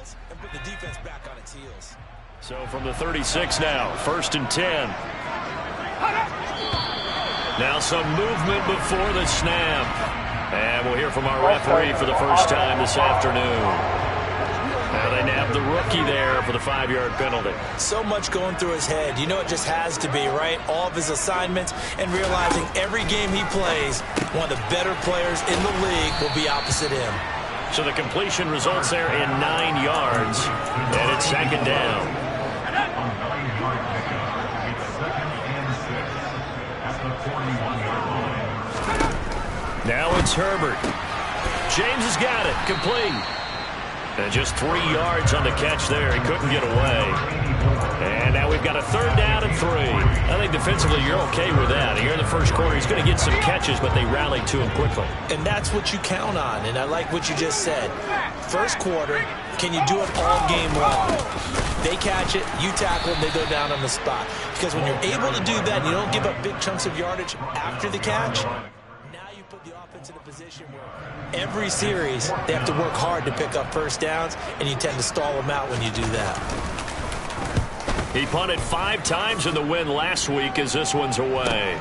balls and put the defense back on its heels. So from the 36 now, 1st and 10. Now some movement before the snap. And we'll hear from our referee for the first time this afternoon. Now they nab the rookie there for the 5-yard penalty. So much going through his head. You know it just has to be, right? All of his assignments and realizing every game he plays, one of the better players in the league will be opposite him. So the completion results there in 9 yards, and it's 2nd down. Now it's Herbert. James has got it. Complete. And just 3 yards on the catch there. He couldn't get away. And now we've got a 3rd down and 3. I think defensively you're okay with that. Here in the first quarter, he's going to get some catches, but they rallied to him quickly. And that's what you count on. And I like what you just said. First quarter, can you do it all game long? They catch it, you tackle them, they go down on the spot. Because when you're able to do that, and you don't give up big chunks of yardage after the catch, now you put the offense in a position where every series they have to work hard to pick up first downs, and you tend to stall them out when you do that. He punted 5 times in the win last week as this one's away.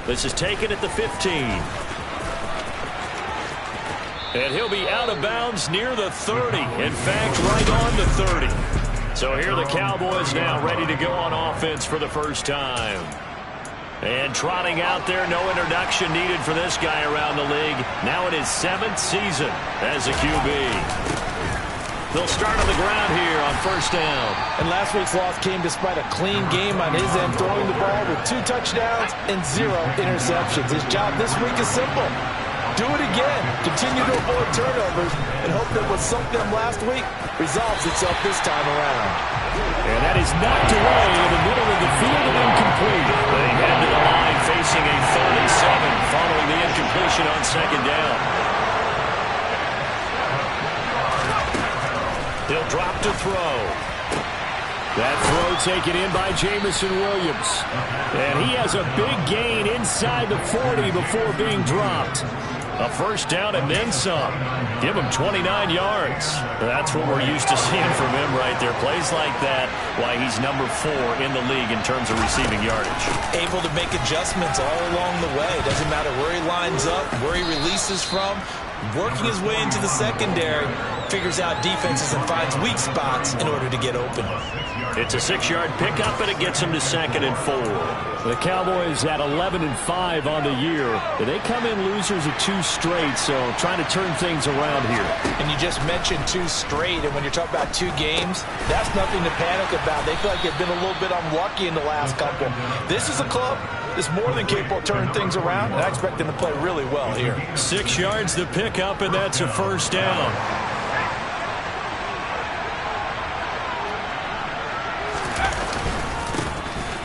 This is taken at the 15. And he'll be out of bounds near the 30. In fact, right on the 30. So here are the Cowboys now ready to go on offense for the first time. And trotting out there, no introduction needed for this guy around the league. Now in his 7th season as a QB. They'll start on the ground here on 1st down. And last week's loss came despite a clean game on his end, throwing the ball with 2 touchdowns and 0 interceptions. His job this week is simple. Do it again. Continue to avoid turnovers and hope that what sunk them last week resolves itself this time around. And that is knocked away in the middle of the field and incomplete. They head to the line facing a 37 following the incompletion on 2nd down. He'll drop to throw. That throw taken in by Jamison Williams. And he has a big gain inside the 40 before being dropped. A 1st down and then some. Give him 29 yards. That's what we're used to seeing from him right there. Plays like that, why he's number 4 in the league in terms of receiving yardage. Able to make adjustments all along the way. Doesn't matter where he lines up, where he releases from. Working his way into the secondary, figures out defenses and finds weak spots in order to get open. It's a 6-yard pickup, and it gets him to 2nd and 4. The Cowboys at 11-5 on the year. They come in losers of 2 straight, so trying to turn things around here. And you just mentioned 2 straight, and when you're talking about 2 games, that's nothing to panic about. They feel like they've been a little bit unlucky in the last couple. This is a club that's more than capable of turning things around, and I expect them to play really well here. 6 yards the pickup, and that's a 1st down.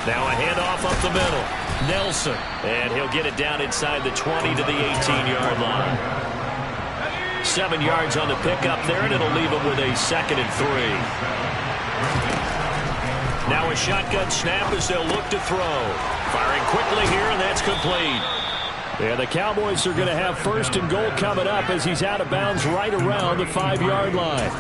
Now a handoff up the middle. Nelson. And he'll get it down inside the 20 to the 18-yard line. 7 yards on the pickup there, and it'll leave him with a 2nd and 3. Now a shotgun snap as they'll look to throw. Firing quickly here, and that's complete. And the Cowboys are going to have 1st and goal coming up as he's out of bounds right around the 5-yard line.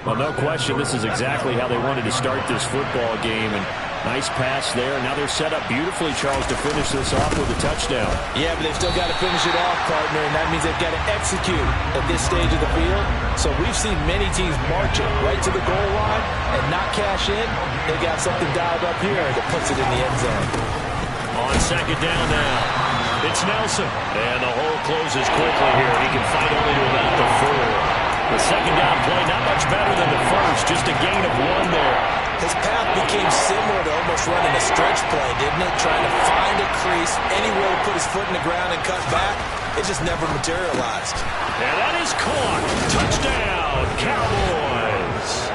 Well, no question, this is exactly how they wanted to start this football game. And nice pass there. Now they're set up beautifully, Charles, to finish this off with a touchdown. Yeah, but they've still got to finish it off, partner, and that means they've got to execute at this stage of the field. So we've seen many teams marching right to the goal line and not cash in. They got something dialed up here that puts it in the end zone. On 2nd down now, it's Nelson. And the hole closes quickly here. He can fight only to about the 4. The 2nd down play, not much better than the first, just a gain of 1 there. His path became similar to almost running a stretch play, didn't it? Trying to find a crease, anywhere to put his foot in the ground and cut back. It just never materialized. And that is caught. Touchdown, Cowboys.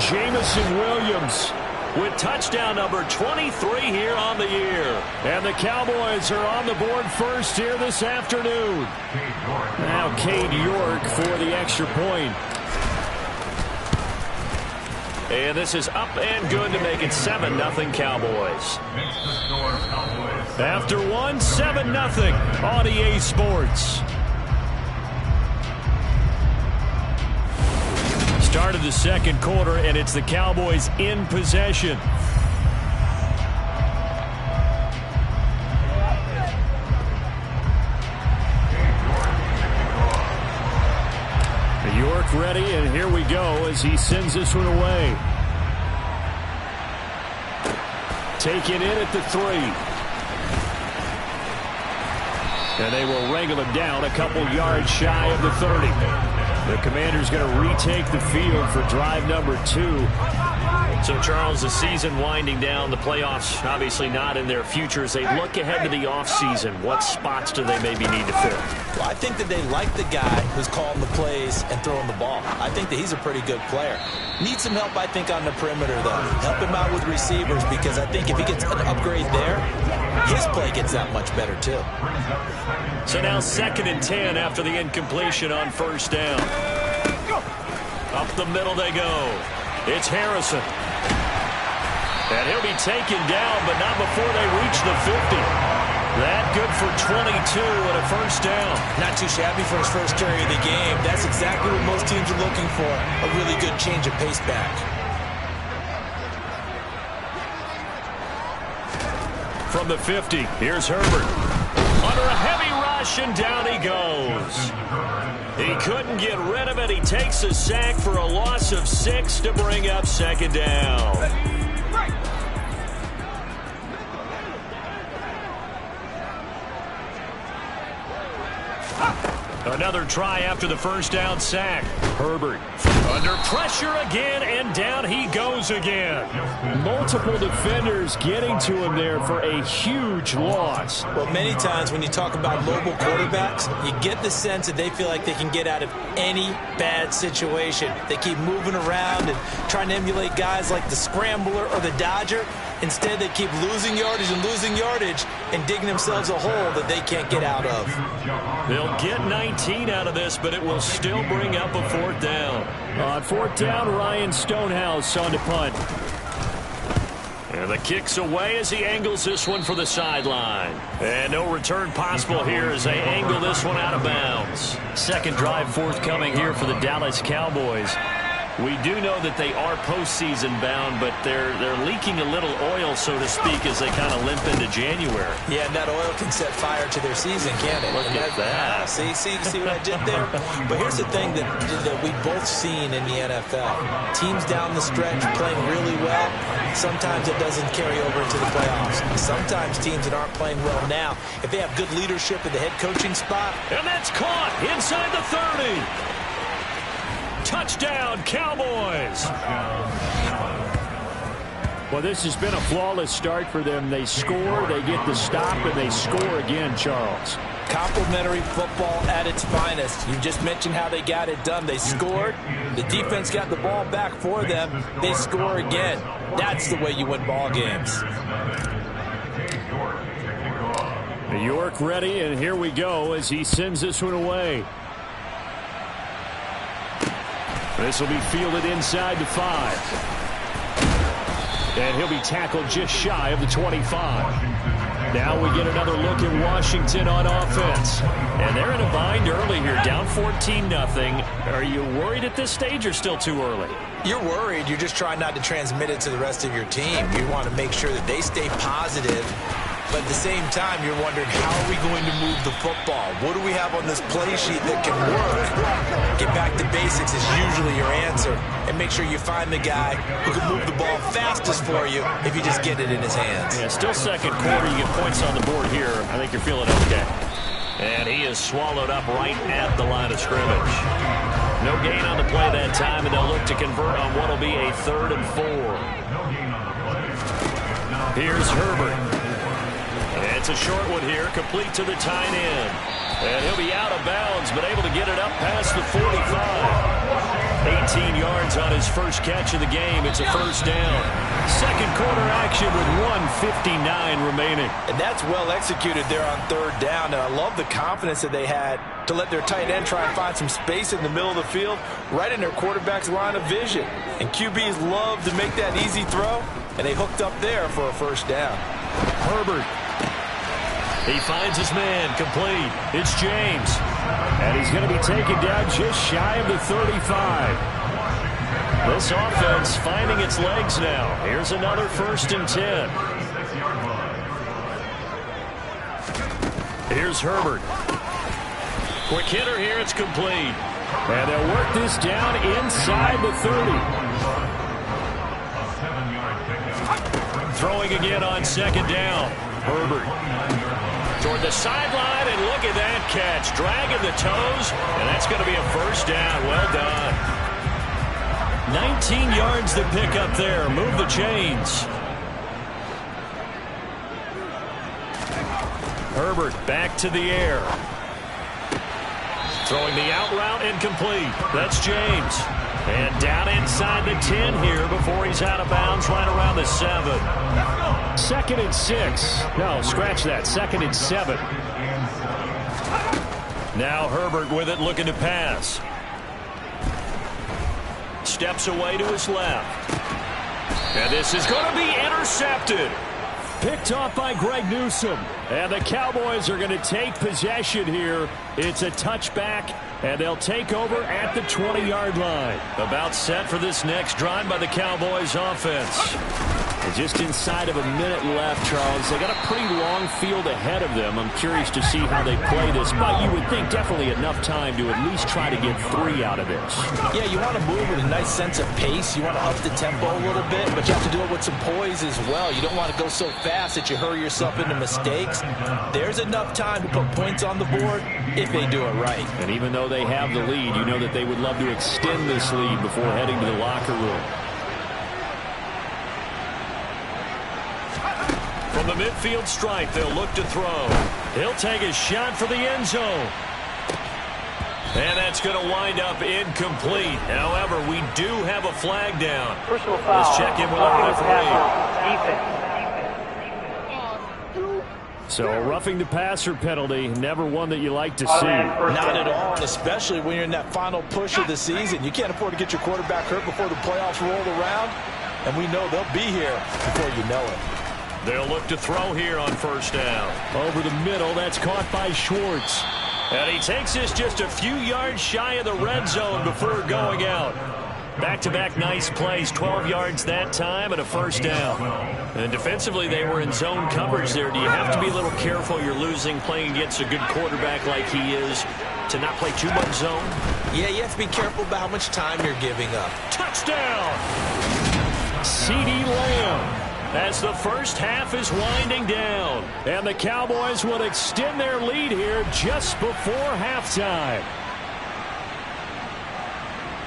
Jamison Williams with touchdown number 23 here on the year. And the Cowboys are on the board first here this afternoon. Now Cade York for the extra point. And this is up and good to make it 7-0 Cowboys. After 1, 7-0 on EA Sports. Start start of the second quarter, and it's the Cowboys in possession. York ready, and here we go as he sends this one away. Taken in at the 3. And they will wrangle him down a couple yards shy of the 30. The Commanders going to retake the field for drive number 2. So, Charles, the season winding down, the playoffs obviously not in their future. As they look ahead to the offseason, what spots do they maybe need to fill? Well, I think that they like the guy who's calling the plays and throwing the ball. I think that he's a pretty good player. Needs some help, I think, on the perimeter, though. Help him out with receivers, because I think if he gets an upgrade there, his play gets that much better, too. So now 2nd and 10 after the incompletion on first down. Up the middle they go. It's Harrison. And he'll be taken down, but not before they reach the 50. That good for 22 and a first down. Not too shabby for his first carry of the game. That's exactly what most teams are looking for, a really good change of pace back. From the 50, here's Herbert. Under a heavy rush, and down he goes. He couldn't get rid of it. He takes a sack for a loss of 6 to bring up 2nd down. Another try after the first down sack. Herbert under pressure again, and down he goes again. Multiple defenders getting to him there for a huge loss. Well, many times when you talk about mobile quarterbacks, you get the sense that they feel like they can get out of any bad situation. They keep moving around and trying to emulate guys like the Scrambler or the Dodger. Instead, they keep losing yardage and digging themselves a hole that they can't get out of. They'll get 19 out of this, but it will still bring up a 4th down. On 4th down, Ryan Stonehouse on to punt. And the kick's away as he angles this one for the sideline. And no return possible here as they angle this one out of bounds. Second drive forthcoming here for the Dallas Cowboys. We do know that they are postseason bound, but they're leaking a little oil, so to speak, as they kind of limp into January. Yeah, and that oil can set fire to their season, can't it? Look at that. See what I did there? But here's the thing that we've both seen in the NFL. Teams down the stretch playing really well. Sometimes it doesn't carry over into the playoffs. Sometimes teams that aren't playing well now, if they have good leadership at the head coaching spot. And that's caught inside the 30. Touchdown, Cowboys. Well, this has been a flawless start for them. They score, they get the stop, and they score again, Charles. Complimentary football at its finest. You just mentioned how they got it done. They scored. The defense got the ball back for them. They score again. That's the way you win ball games. York ready, and here we go as he sends this one away. This will be fielded inside the 5. And he'll be tackled just shy of the 25. Now we get another look at Washington on offense. And they're in a bind early here, down 14-0. Are you worried at this stage or still too early? You're worried. You're just trying not to transmit it to the rest of your team. You want to make sure that they stay positive. But at the same time, you're wondering, how are we going to move the football? What do we have on this play sheet that can work? Get back to basics is usually your answer. And make sure you find the guy who can move the ball fastest for you if you just get it in his hands. Yeah, still second quarter. You get points on the board here. I think you're feeling okay. And he is swallowed up right at the line of scrimmage. No gain on the play that time, and they'll look to convert on what will be a 3rd and 4. Here's Herbert. It's a short one here, complete to the tight end. And he'll be out of bounds, but able to get it up past the 45. 18 yards on his first catch of the game. It's a first down. Second quarter action with 1:59 remaining. And that's well executed there on 3rd down. And I love the confidence that they had to let their tight end try and find some space in the middle of the field, right in their quarterback's line of vision. And QBs love to make that easy throw, and they hooked up there for a first down. Herbert. He finds his man, complete. It's James. And he's going to be taken down just shy of the 35. This offense finding its legs now. Here's another 1st and 10. Here's Herbert. Quick hitter here. It's complete. And they'll work this down inside the 30. Throwing again on 2nd down. Herbert toward the sideline, and look at that catch. Dragging the toes, and that's going to be a 1st down. Well done. 19 yards to pick up there. Move the chains. Herbert back to the air. Throwing the out route, incomplete. That's James. And down inside the 10 here before he's out of bounds right around the 7. 2nd and 6. No, scratch that. 2nd and 7. Now Herbert with it, looking to pass. Steps away to his left. And this is going to be intercepted. Picked off by Greg Newsome. And the Cowboys are going to take possession here. It's a touchback, and they'll take over at the 20-yard line. About set for this next drive by the Cowboys offense. And just inside of a minute left, Charles. They got a pretty long field ahead of them. I'm curious to see how they play this, but you would think definitely enough time to at least try to get 3 out of this. Yeah, you want to move with a nice sense of pace. You want to up the tempo a little bit, but you have to do it with some poise as well. You don't want to go so fast that you hurry yourself into mistakes. There's enough time to put points on the board if they do it right. And even though they have the lead, you know that they would love to extend this lead before heading to the locker room. From the midfield stripe, they'll look to throw. He'll take a shot for the end zone. And that's going to wind up incomplete. However, we do have a flag down. Let's check in with our referee. So a roughing the passer penalty, never one that you like to see. Not at all, and especially when you're in that final push of the season. You can't afford to get your quarterback hurt before the playoffs roll around, and we know they'll be here before you know it. They'll look to throw here on 1st down. Over the middle, that's caught by Schwartz. And he takes this just a few yards shy of the red zone before going out. Back-to-back nice plays, 12 yards that time and a 1st down. And defensively, they were in zone coverage there. Do you have to be a little careful? You're losing, playing against a good quarterback like he is, to not play too much zone? Yeah, you have to be careful about how much time you're giving up. Touchdown! CeeDee Lamb. As the first half is winding down. And the Cowboys will extend their lead here just before halftime.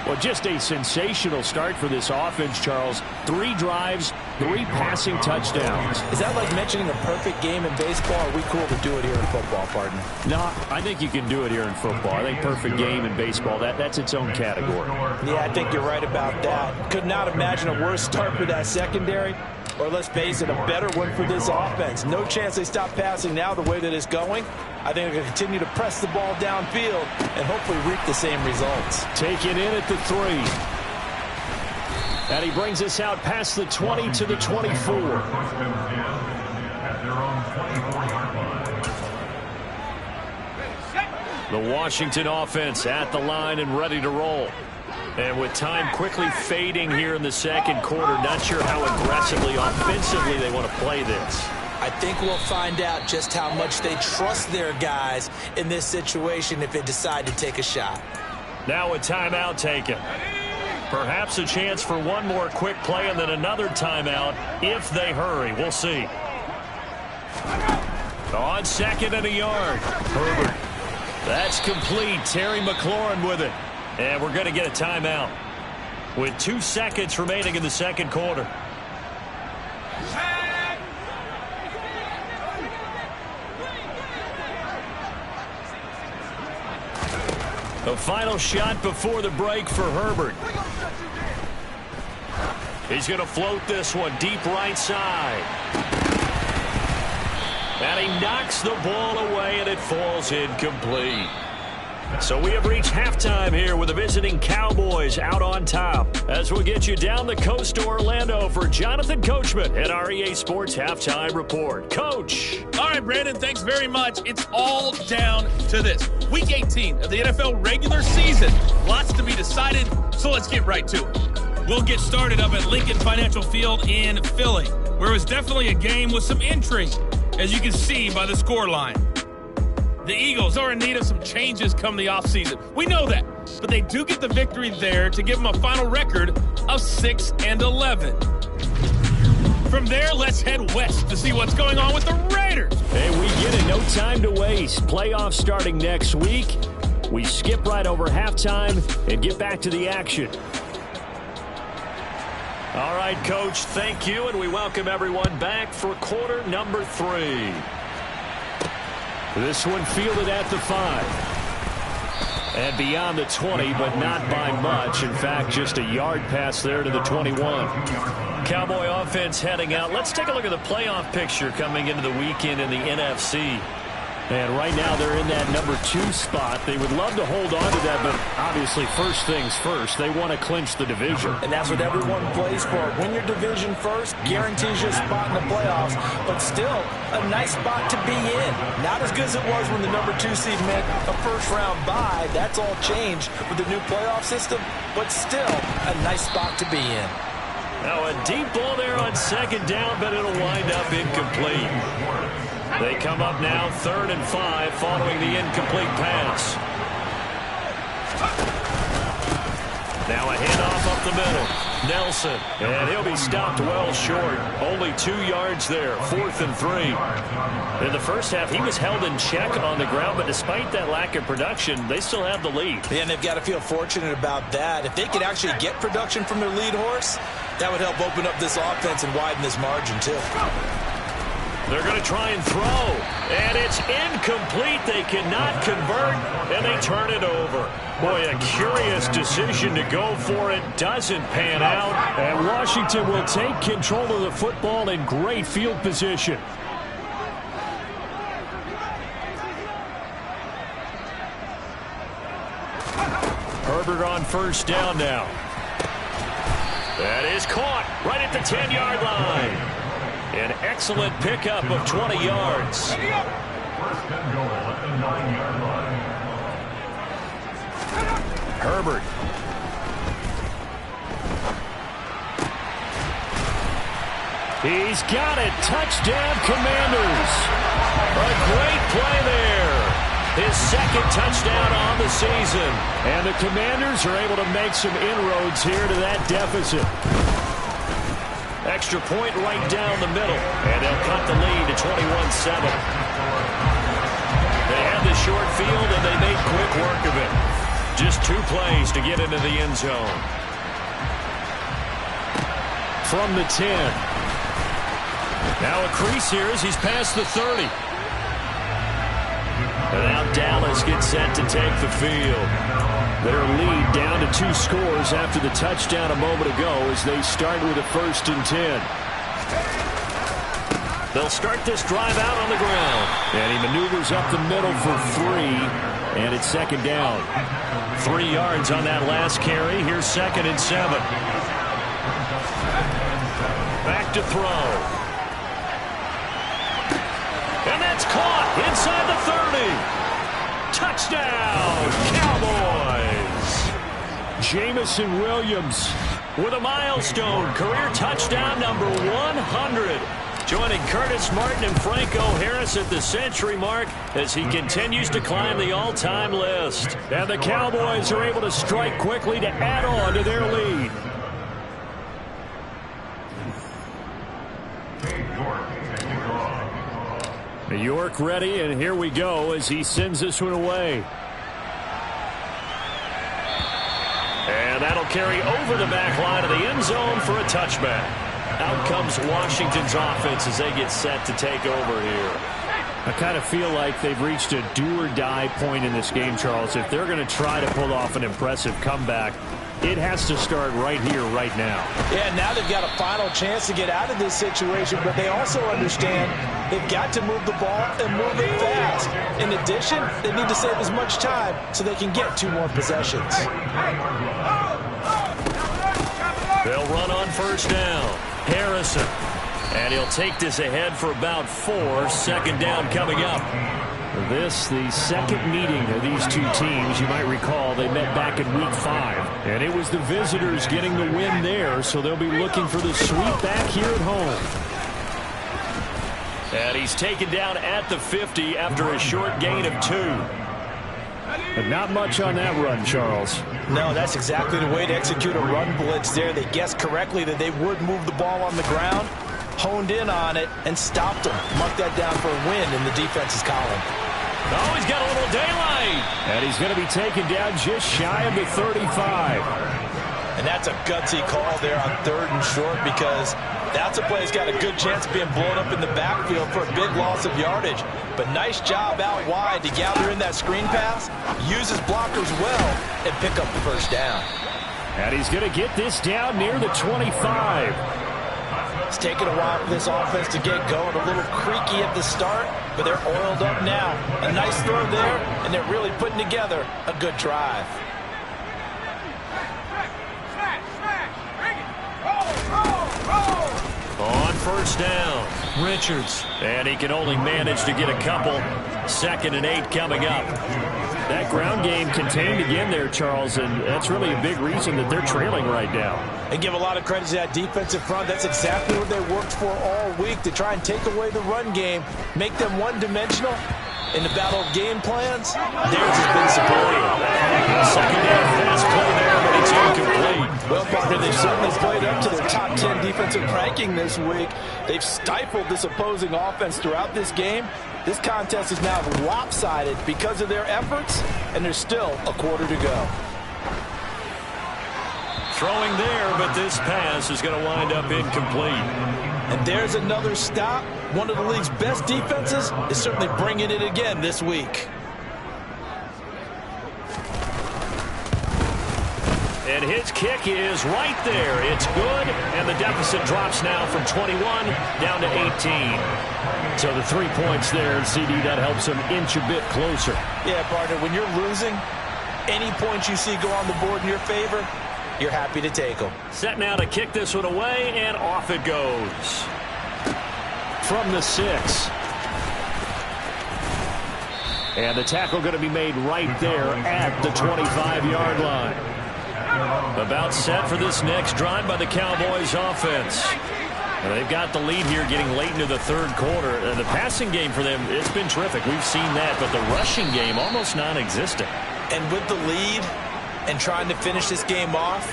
Well, just a sensational start for this offense, Charles. 3 drives, 3 passing touchdowns. Is that like mentioning a perfect game in baseball? Or are we cool to do it here in football, pardon? No, I think you can do it here in football. I think perfect game in baseball, that's its own category. Yeah, I think you're right about that. Could not imagine a worse start for that secondary. Or let's face it, a better one for this offense. No chance they stop passing now the way that it's going. I think they're going to continue to press the ball downfield and hopefully reap the same results. Taken in at the 3. And he brings us out past the 20 to the 24. The Washington offense at the line and ready to roll. And with time quickly fading here in the second quarter, not sure how aggressively, offensively they want to play this. I think we'll find out just how much they trust their guys in this situation if they decide to take a shot. Now a timeout taken. Perhaps a chance for one more quick play and then another timeout if they hurry. We'll see. On 2nd and a yard. Herbert. That's complete. Terry McLaurin with it. And we're going to get a timeout with 2 seconds remaining in the second quarter. The final shot before the break for Herbert. He's going to float this one deep right side. And he knocks the ball away, and it falls incomplete. So we have reached halftime here with the visiting Cowboys out on top. As we'll get you down the coast to Orlando for Jonathan Coachman at our EA Sports Halftime Report. Coach. All right, Brandon, thanks very much. It's all down to this. Week 18 of the NFL regular season. Lots to be decided, so let's get right to it. We'll get started up at Lincoln Financial Field in Philly, where it was definitely a game with some intrigue, as you can see by the scoreline. The Eagles are in need of some changes come the offseason. We know that, but they do get the victory there to give them a final record of 6-11. From there, let's head west to see what's going on with the Raiders. Hey, we get it. No time to waste. Playoffs starting next week. We skip right over halftime and get back to the action. All right, Coach, thank you, and we welcome everyone back for quarter number 3. This one fielded at the 5. And beyond the 20, but not by much. In fact, just a yard pass there to the 21. Cowboy offense heading out. Let's take a look at the playoff picture coming into the weekend in the NFC. And right now they're in that number 2 spot. They would love to hold on to that, but obviously first things first. They want to clinch the division. And that's what everyone plays for. Win your division first, guarantees you a spot in the playoffs, but still a nice spot to be in. Not as good as it was when the number 2 seed meant a first-round bye. That's all changed with the new playoff system, but still a nice spot to be in. Now a deep ball there on second down, but it'll wind up incomplete. They come up now 3rd and 5 following the incomplete pass. Now a handoff up the middle. Nelson, and he'll be stopped well short. Only 2 yards there, 4th and 3. In the first half, he was held in check on the ground, but despite that lack of production, they still have the lead. Yeah, and they've got to feel fortunate about that. If they could actually get production from their lead horse, that would help open up this offense and widen this margin too. They're going to try and throw, and it's incomplete. They cannot convert, and they turn it over. Boy, a curious decision to go for it. Doesn't pan out, and Washington will take control of the football in great field position. Herbert on first down now. That is caught right at the 10-yard line. An excellent pickup of 20 yards. Herbert. He's got it. Touchdown, Commanders. A great play there. His second touchdown on the season. And the Commanders are able to make some inroads here to that deficit. Extra point right down the middle. And they'll cut the lead to 21-7. They had the short field, and they made quick work of it. Just 2 plays to get into the end zone. From the 10. Now a crease here as he's past the 30. And now Dallas gets set to take the field. Their lead down to 2 scores after the touchdown a moment ago as they start with a 1st and 10. They'll start this drive out on the ground. And he maneuvers up the middle for 3. And it's 2nd down. 3 yards on that last carry. Here's 2nd and 7. Back to throw. And that's caught inside the 30. Touchdown, Cowboys. Jamison Williams with a milestone career touchdown number 100. Joining Curtis Martin and Franco Harris at the century mark as he continues to climb the all-time list. And the Cowboys are able to strike quickly to add on to their lead. New York ready, and here we go as he sends this one away. And that'll carry over the back line of the end zone for a touchback. Out comes Washington's offense as they get set to take over here. I kind of feel like they've reached a do-or-die point in this game, Charles. If they're going to try to pull off an impressive comeback, it has to start right here, right now. Yeah, now they've got a final chance to get out of this situation, but they also understand they've got to move the ball and move it fast. In addition, they need to save as much time so they can get 2 more possessions. They'll run on first down. Harrison. And he'll take this ahead for about 4. 2nd down coming up. This, the second meeting of these two teams. You might recall they met back in Week 5. And it was the visitors getting the win there, so they'll be looking for the sweep back here at home. And he's taken down at the 50 after a short gain of 2. But not much on that run, Charles. No, that's exactly the way to execute a run blitz there. They guessed correctly that they would move the ball on the ground, honed in on it, and stopped them. Mark that down for a win in the defense's column. Oh, he's got a little daylight. And he's going to be taken down just shy of the 35. And that's a gutsy call there on 3rd and short, because that's a play that's got a good chance of being blown up in the backfield for a big loss of yardage. But nice job out wide to gather in that screen pass, use his blockers well, and pick up the first down. And he's going to get this down near the 25. It's taken a while for this offense to get going. A little creaky at the start, but they're oiled up now. A nice throw there, and they're really putting together a good drive. On first down, Richards. And he can only manage to get a couple. 2nd and 8 coming up. That ground game contained again there, Charles, and that's really a big reason that they're trailing right now. And give a lot of credit to that defensive front. That's exactly what they worked for all week, to try and take away the run game, make them one-dimensional. In the battle of game plans, theirs has been superior. 2nd down pass play there, but it's incomplete. Well, partner, they've certainly played up to their top 10 defensive ranking this week. They've stifled this opposing offense throughout this game. This contest is now lopsided because of their efforts, and there's still a quarter to go. Throwing there, but this pass is going to wind up incomplete. And there's another stop. One of the league's best defenses is certainly bringing it again this week. And his kick is right there. It's good, and the deficit drops now from 21 down to 18. So the 3 points there, and CD, that helps him inch a bit closer. Yeah, partner, when you're losing, any points you see go on the board in your favor, you're happy to take them. Set now to kick this one away, and off it goes. From the 6. And the tackle going to be made right there at the 25-yard line. About set for this next drive by the Cowboys offense. And they've got the lead here getting late into the 3rd quarter. The passing game for them, it's been terrific. We've seen that, but the rushing game almost non-existent. And with the lead and trying to finish this game off,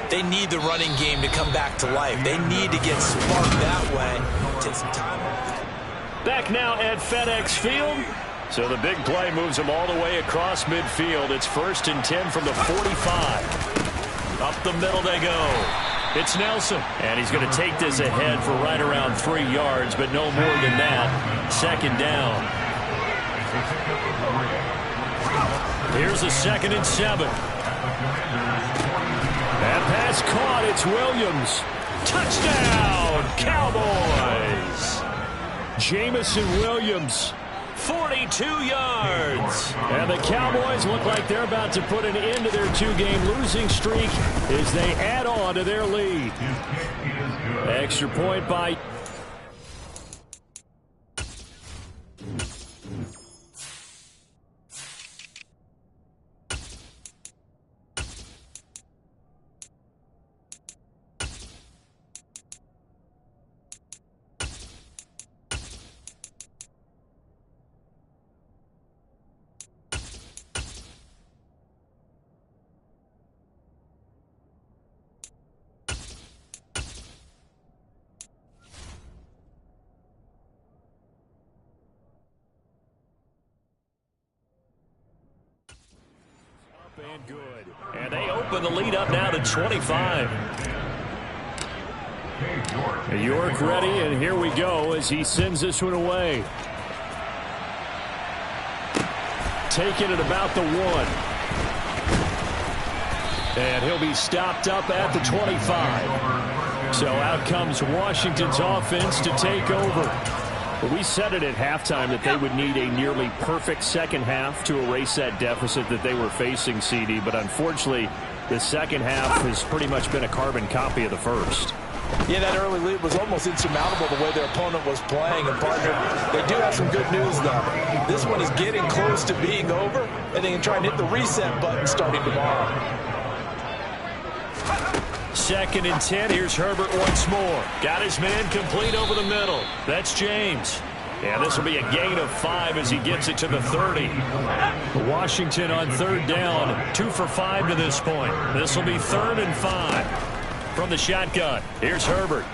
they need the running game to come back to life. They need to get sparked that way. Take some time. Back now at FedEx Field. So the big play moves them all the way across midfield. It's 1st and 10 from the 45. Up the middle they go. It's Nelson. And he's going to take this ahead for right around 3 yards, but no more than that. 2nd down. Here's a 2nd and 7. That pass caught. It's Williams. Touchdown, Cowboys. Jamison Williams, 42 yards. And the Cowboys look like they're about to put an end to their 2-game losing streak as they add on to their lead. Extra point by... And good. And they open the lead up now to 25. York ready, and here we go as he sends this one away. Taking it about the 1. And he'll be stopped up at the 25. So out comes Washington's offense to take over. But we said it at halftime that they would need a nearly perfect second half to erase that deficit that they were facing, CD. But unfortunately, the second half has pretty much been a carbon copy of the first. Yeah, that early lead was almost insurmountable the way their opponent was playing. And, partner, they do have some good news, though. This one is getting close to being over, and they can try and hit the reset button starting tomorrow. 2nd and 10. Here's Herbert once more. Got his man complete over the middle. That's James. And this will be a gain of 5 as he gets it to the 30. Washington on 3rd down. 2 for 5 to this point. This will be 3rd and 5. From the shotgun, here's Herbert.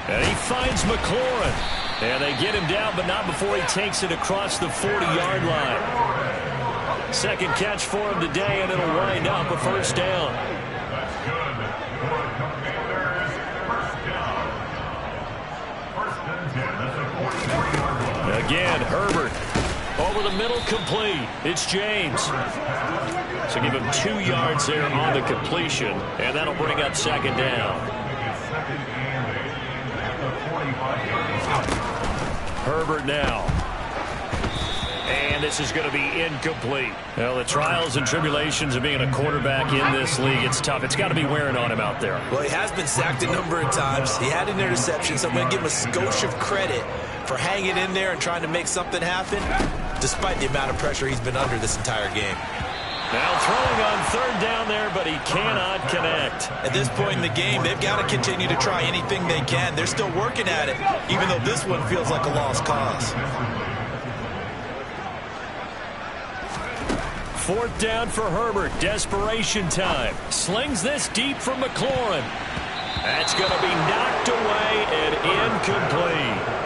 And he finds McLaurin. And they get him down, but not before he takes it across the 40-yard line. Second catch for him today, and it'll wind up a 1st down. Again, Herbert over the middle, complete. It's James. So give him 2 yards there on the completion, and that'll bring up 2nd down. Herbert now. And this is going to be incomplete. Well, the trials and tribulations of being a quarterback in this league, it's tough. It's got to be wearing on him out there. Well, he has been sacked a number of times. He had an interception, so I'm going to give him a skosh of credit for hanging in there and trying to make something happen, despite the amount of pressure he's been under this entire game. Now throwing on 3rd down there, but he cannot connect. At this point in the game, they've got to continue to try anything they can. They're still working at it, even though this one feels like a lost cause. 4th down for Herbert. Desperation time. Slings this deep from McLaurin. That's going to be knocked away and incomplete.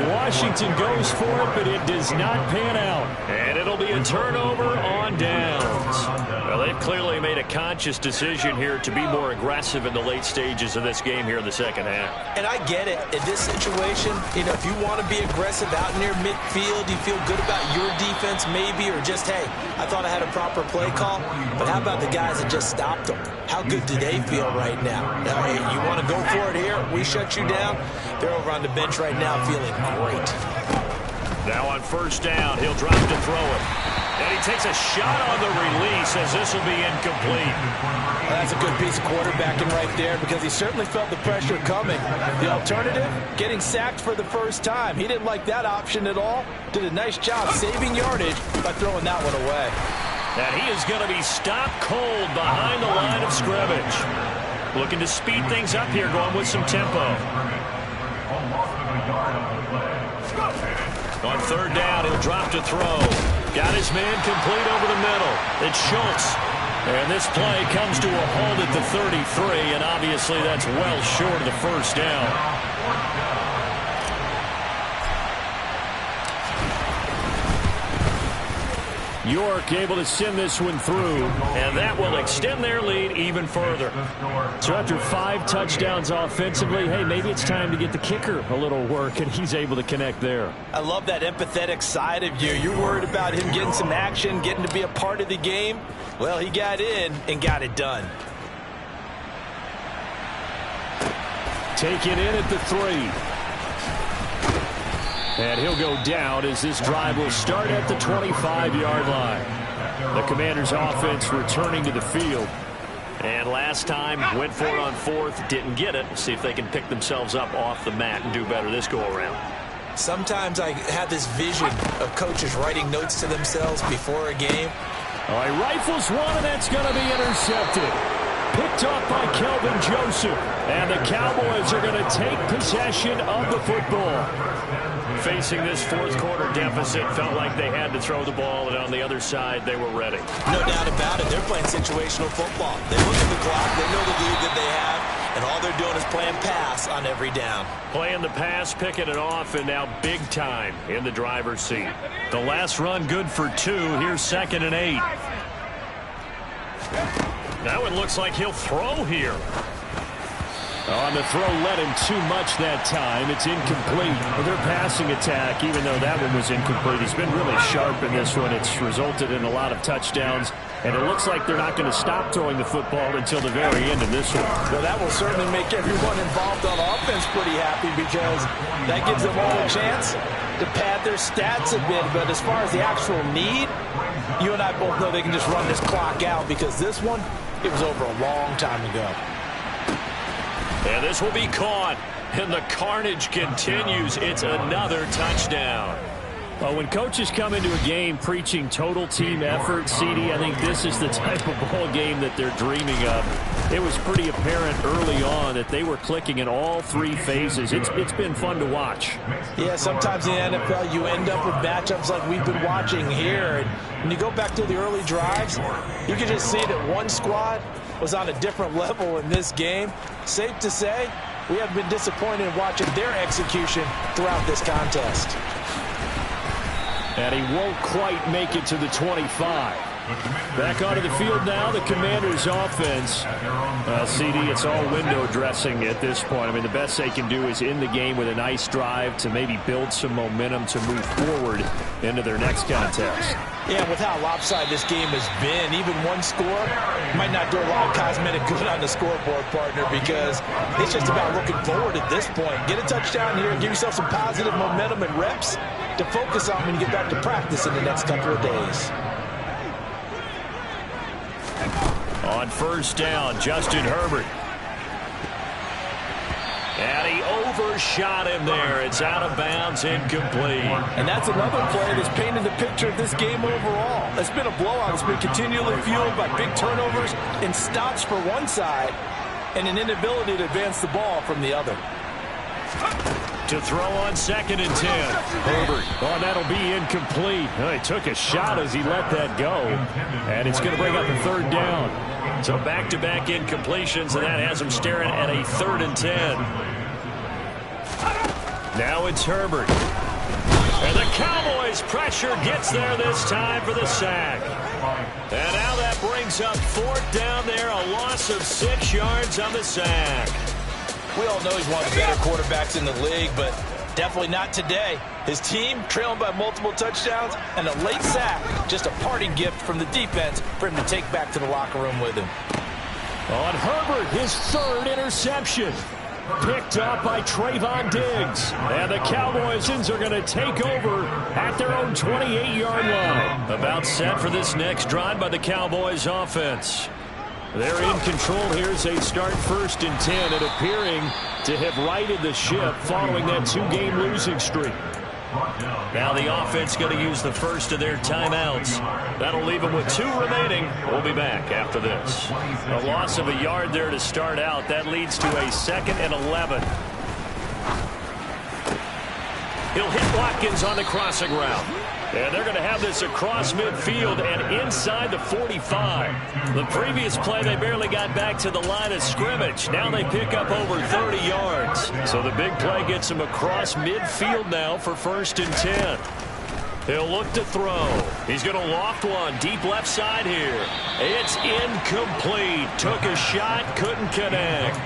Washington goes for it, but it does not pan out. And it'll be a turnover on downs. Well, they've clearly made a conscious decision here to be more aggressive in the late stages of this game here in the 2nd half. And I get it. In this situation, if you want to be aggressive out near midfield, you feel good about your defense maybe, or just, hey, I thought I had a proper play call. But how about the guys that just stopped them? How good do they feel right now? You want to go for it here? We shut you down. They're over on the bench right now feeling great. Now on 1st down, he'll drop to throw it. And he takes a shot on the release as this will be incomplete. Well, that's a good piece of quarterbacking right there, because he certainly felt the pressure coming. The alternative, getting sacked for the first time. He didn't like that option at all. Did a nice job saving yardage by throwing that one away. And he is going to be stopped cold behind the line of scrimmage. Looking to speed things up here, going with some tempo. On 3rd down, he'll drop to throw. Got his man complete over the middle. It's Schultz. And this play comes to a halt at the 33, and obviously that's well short of the 1st down. York able to send this one through, and that will extend their lead even further. So after 5 touchdowns offensively, hey, maybe it's time to get the kicker a little work, and he's able to connect there. I love that empathetic side of you. You're worried about him getting some action, getting to be a part of the game. Well, he got in and got it done. Taken in at the 3. And he'll go down as this drive will start at the 25-yard line. The Commanders' offense returning to the field. And last time, went for it on 4th, didn't get it. See if they can pick themselves up off the mat and do better this go-around. Sometimes I have this vision of coaches writing notes to themselves before a game. All right, rifles one, and that's going to be intercepted. Picked off by Kelvin Joseph. And the Cowboys are going to take possession of the football. Facing this 4th quarter deficit, felt like they had to throw the ball, and on the other side, they were ready. No doubt about it. They're playing situational football. They look at the clock, they know the lead that they have, and all they're doing is playing pass on every down. Playing the pass, picking it off, and now big time in the driver's seat. The last run good for 2. Here's 2nd and 8. That one looks like he'll throw here. On the throw, let him too much that time. It's incomplete. Their passing attack, even though that one was incomplete, has been really sharp in this one. It's resulted in a lot of touchdowns, and it looks like they're not going to stop throwing the football until the very end of this one. Well, that will certainly make everyone involved on offense pretty happy, because that gives them all a chance to pad their stats a bit. But as far as the actual need, you and I both know they can just run this clock out, because this one, it was over a long time ago. And this will be caught. And the carnage continues. It's another touchdown. Well, when coaches come into a game preaching total team effort, CD, I think this is the type of ball game that they're dreaming of. It was pretty apparent early on that they were clicking in all three phases. It's been fun to watch. Yeah, sometimes in the NFL you end up with matchups like we've been watching here. And when you go back to the early drives, you can just see that one squad was on a different level in this game. Safe to say, we have been disappointed in watching their execution throughout this contest. And he won't quite make it to the 25. Back onto the field now, the Commanders' offense. CD, it's all window dressing at this point. I mean, the best they can do is end the game with a nice drive to maybe build some momentum to move forward into their next contest. Yeah, with how lopsided this game has been, even one score might not do a lot of cosmetic good on the scoreboard, partner, because it's just about looking forward at this point. Get a touchdown here, give yourself some positive momentum and reps to focus on when you get back to practice in the next couple of days. On first down, Justin Herbert. And he overshot him there. It's out of bounds, incomplete. And that's another play that's painted the picture of this game overall. It's been a blowout. It's been continually fueled by big turnovers and stops for one side and an inability to advance the ball from the other. To throw on 2nd and 10. Herbert. Oh, that'll be incomplete. Oh, he took a shot as he let that go. And it's going to bring up a 3rd down. So back-to-back incompletions, and that has him staring at a 3rd and 10. Now it's Herbert. And the Cowboys' pressure gets there this time for the sack. And now that brings up 4th down there, a loss of 6 yards on the sack. We all know he's one of the better quarterbacks in the league, but definitely not today. His team trailing by multiple touchdowns and a late sack, just a parting gift from the defense for him to take back to the locker room with him. On Herbert, his 3rd interception. Picked up by Trayvon Diggs. And the Cowboys are going to take over at their own 28-yard line. About set for this next drive by the Cowboys offense. They're in control here as they start 1st and 10 and appearing to have righted the ship following that 2-game losing streak. Now the offense going to use the first of their timeouts. That'll leave them with 2 remaining. We'll be back after this. A loss of a yard there to start out. That leads to a 2nd and 11. He'll hit Watkins on the crossing route. And they're going to have this across midfield and inside the 45. The previous play, they barely got back to the line of scrimmage. Now they pick up over 30 yards. So the big play gets them across midfield now for 1st and 10. He'll look to throw. He's going to loft one deep left side here. It's incomplete. Took a shot, couldn't connect.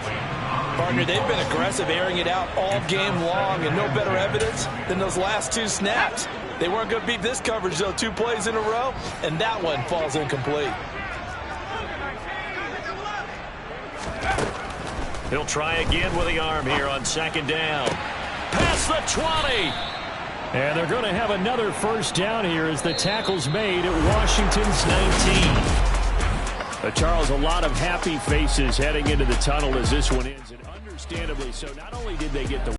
Partner, they've been aggressive, airing it out all game long, and no better evidence than those last 2 snaps. They weren't going to beat this coverage, though, 2 plays in a row, and that one falls incomplete. He'll try again with the arm here on 2nd down. Past the 20. And they're going to have another 1st down here as the tackle's made at Washington's 19. Charles, a lot of happy faces heading into the tunnel as this one ends, and understandably so. Not only did they get the